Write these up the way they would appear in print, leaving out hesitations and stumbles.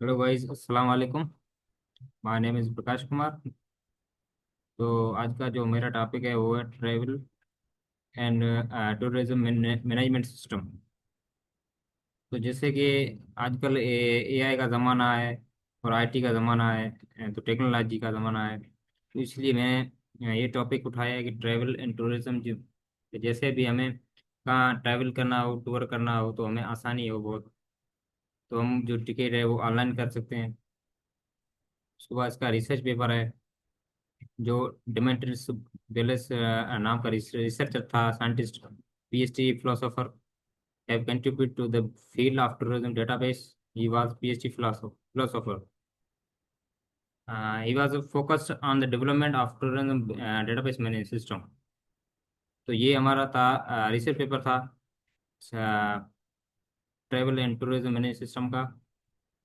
Hello guys, अस्सलाम वालेकुम। My name is Prakash Kumar. तो आज का जो मेरा टॉपिक है वो है travel and tourism management system. तो जैसे कि आजकल एआई का ज़माना है और आईटी का ज़माना है। तो टेक्नोलॉजी का ज़माना है, तो इसलिए मैं ये टॉपिक उठाया है कि ट्रैवल एंड टूरिज्म जैसे भी हमें कहाँ ट्रैवल करना हो, टूर करना हो, तो हमें आसानी हो बहुत। तो हम जो टिकट है वो ऑनलाइन कर सकते हैं। उसके बाद इसका रिसर्च पेपर है जो डिमेट्रियस वेलेस नाम का रिसर्चर था, scientist, PhD philosopher, have contribute to the field of tourism database. He was PhD philosopher. He was focused on the development of tourism database management system। तो ये हमारा था research paper था travel and tourism management system का।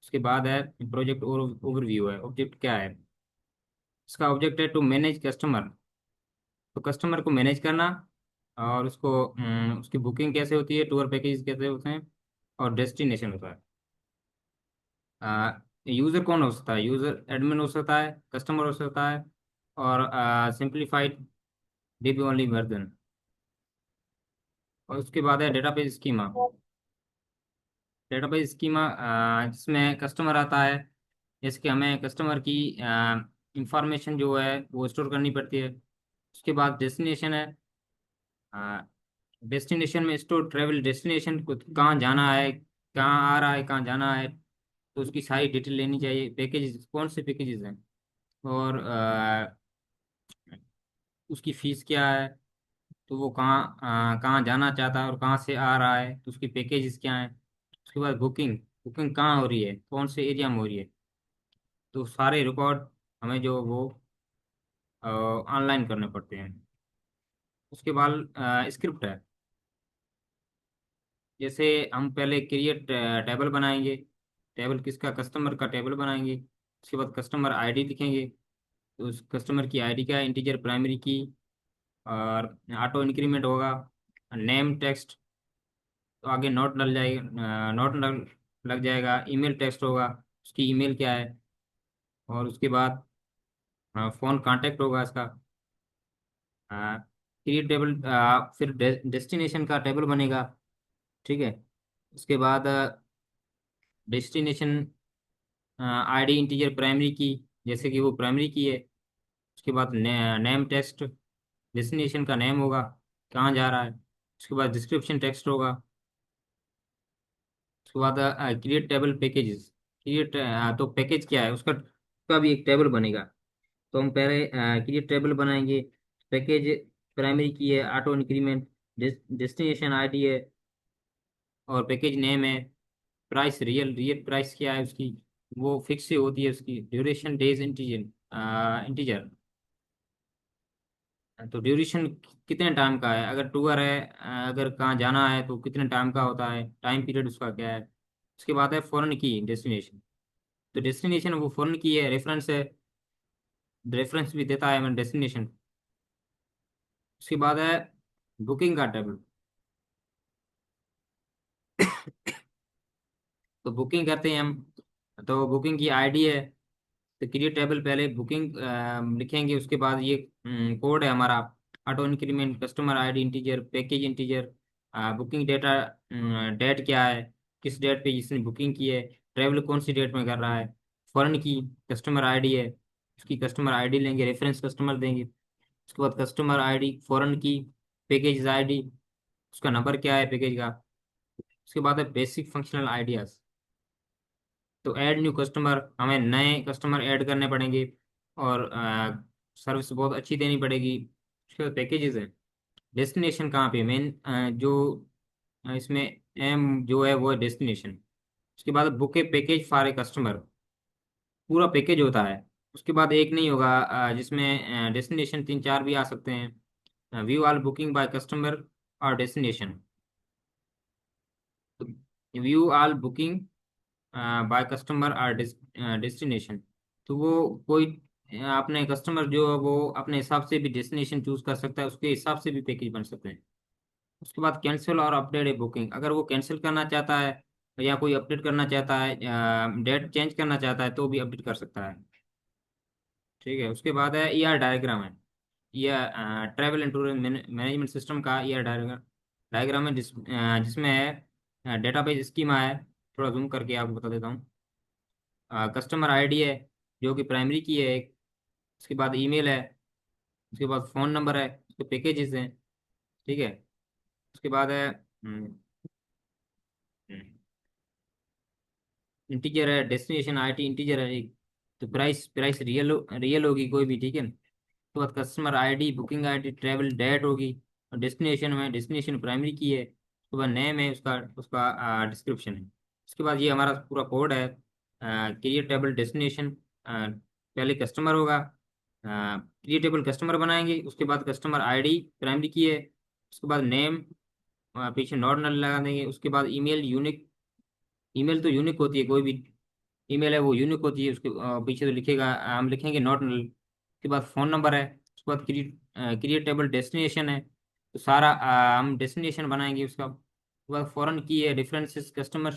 उसके बाद है project overview है। ऑब्जेक्ट क्या है इसका? ऑब्जेक्ट है टू मैनेज कस्टमर। तो कस्टमर को मैनेज करना और उसको उसकी बुकिंग कैसे होती है, टूर पैकेज कैसे होते हैं, और डेस्टिनेशन होता है। यूज़र कौन हो सकता है? यूज़र एडमिन हो सकता है, कस्टमर हो सकता है, और सिंप्लीफाइड डीबी ओनली वर्जन। और उसके बाद है डेटाबेस स्कीमा। डेटाबेस स्कीमा जिसमें कस्टमर आता है, जैसे कि हमें कस्टमर की इंफॉर्मेशन जो है वो स्टोर करनी पड़ती है। उसके बाद डेस्टिनेशन है। डेस्टिनेशन में स्टोर ट्रेवल डेस्टिनेशन को, कहाँ जाना है, कहाँ आ रहा है, कहाँ जाना है, तो उसकी सारी डिटेल लेनी चाहिए। पैकेजेस कौन से पैकेजेस हैं, और उसकी फीस क्या है, तो वो कहाँ जाना चाहता है और कहाँ से आ रहा है, तो उसकी पैकेजेस क्या है। उसके बाद बुकिंग, बुकिंग कहाँ हो रही है, कौन से एरिया में हो रही है, तो सारे रिकॉर्ड हमें जो वो ऑनलाइन करने पड़ते हैं। उसके बाद स्क्रिप्ट है। जैसे हम पहले क्रिएट टेबल बनाएंगे। टेबल किसका? कस्टमर का टेबल बनाएंगे। उसके बाद कस्टमर आईडी लिखेंगे। तो उस कस्टमर की आईडी का इंटीजर प्राइमरी की, और ऑटो इंक्रीमेंट होगा। नेम टेक्स्ट, तो आगे नोट डल जाएगा, नोट लग जाएगा। ईमेल टेक्स्ट होगा, उसकी ईमेल क्या है। और उसके बाद फ़ोन कांटेक्ट होगा इसका। क्रिएट टेबल, फिर डेस्टिनेशन का टेबल बनेगा। ठीक है। उसके बाद डेस्टिनेशन आईडी इंटीजर प्राइमरी की, जैसे कि वो प्राइमरी की है। उसके बाद नेम टेक्स्ट, डेस्टिनेशन का नेम होगा, कहाँ जा रहा है। उसके बाद डिस्क्रिप्शन टेक्स्ट होगा। उसके बाद क्रिएट टेबल पैकेजेस। क्रिएट, तो पैकेज क्या है उसका, उसका भी एक टेबल बनेगा। तो हम पहले क्रिएट टेबल बनाएंगे। पैकेज प्राइमरी की है, ऑटो इंक्रीमेंट, डेस्टिनेशन आईडी है, और पैकेज नेम है। प्राइस, रियल रियल प्राइस क्या है उसकी, वो फिक्स ही होती है। उसकी ड्यूरेशन डेज इंटीजर इंटीजर, तो ड्यूरेशन कितने टाइम का है, अगर टूर है, अगर कहाँ जाना है तो कितने टाइम का होता है, टाइम पीरियड उसका क्या है। उसके बाद है फॉरेन की डेस्टिनेशन। तो डेस्टिनेशन वो फॉरेन की है, रेफरेंस है, रेफरेंस भी देता है मैं डेस्टिनेशन। उसके बाद है बुकिंग का टेबल। तो बुकिंग करते हैं हम, तो बुकिंग की आईडी है। तो क्रिएट टेबल, पहले बुकिंग लिखेंगे। उसके बाद ये कोड है हमारा, auto increment, customer ID integer, package integer, booking data, date क्या है, किस डेट पे जिसने बुकिंग की है, ट्रैवल कौन सी डेट में कर रहा है, फॉरेन की कस्टमर आईडी है, उसकी कस्टमर आईडी लेंगे, रेफरेंस कस्टमर देंगे। उसके बाद कस्टमर आईडी, फॉरेन की पैकेज आईडी, उसका नंबर क्या है पैकेज का। उसके बाद है बेसिक फंक्शनल आइडियाज। तो ऐड न्यू कस्टमर, हमें नए कस्टमर ऐड करने पड़ेंगे, और सर्विस बहुत अच्छी देनी पड़ेगी। उसके बाद पैकेजेस है। डेस्टिनेशन कहाँ पे, मेन जो इसमें एम जो है वो है डेस्टिनेशन। उसके बाद book A package for a customer, पूरा पैकेज होता है। उसके बाद एक नहीं होगा, जिसमें डेस्टिनेशन तीन चार भी आ सकते हैं। View all booking by customer और destination. View all booking by customer और डेस्टिनेशन, तो वो कोई अपने कस्टमर जो है वो अपने हिसाब से भी डेस्टिनेशन चूज कर सकता है, उसके हिसाब से भी पैकेज बन सकते हैं। उसके बाद कैंसिल और अपडेट ए बुकिंग, अगर वो कैंसिल करना चाहता है या कोई अपडेट करना चाहता है, डेट चेंज करना चाहता है तो भी अपडेट कर सकता है। ठीक है, उसके बाद है ईआर डायग्राम है। यह travel and tourism management system का ईआर डायग्राम डायग्राम है, जिसमें है डेटाबेस स्कीमा है। थोड़ा जूम करके आपको बता देता हूँ। कस्टमर आईडी है जो कि प्राइमरी की है एक। उसके बाद ईमेल है। उसके बाद फ़ोन नंबर है। उसके पैकेजेस हैं। ठीक है। उसके बाद है इंटीजर है, डेस्टिनेशन आईटी इंटीजर है एक। तो प्राइस प्राइस रियल रियल होगी कोई भी। ठीक है। उसके बाद customer ID, booking ID, travel date होगी। और डेस्टिनेशन में डेस्टिनेशन प्राइमरी की है। उसके बाद नेम है उसका उसका डिस्क्रिप्शन है। उसके बाद ये हमारा पूरा कोड है। क्रिएट टेबल डेस्टिनेशन, पहले कस्टमर होगा। क्रिएट टेबल कस्टमर बनाएंगे। उसके बाद कस्टमर आईडी प्राइमरी की है। उसके बाद नेम, पीछे नॉट नल लगा देंगे। उसके बाद ईमेल यूनिक। ईमेल तो यूनिक होती है, कोई भी ईमेल है वो यूनिक होती है। उसके पीछे तो लिखेगा, हम लिखेंगे नॉट नल। उसके बाद फ़ोन नंबर है। उसके बाद क्रिएटेबल डेस्टिनेशन है। तो सारा हम डेस्टिनेशन बनाएंगे उसका। उसके बाद फॉरेन की है, रेफरेंसेस कस्टमर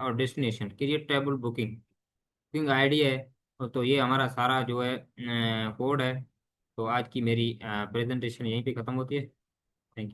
और डेस्टिनेशन, क्रिएटेबल बुकिंग, बुकिंग आईडी है। तो ये हमारा सारा जो है कोड है। तो आज की मेरी प्रेजेंटेशन यहीं पे ख़त्म होती है। Thank you.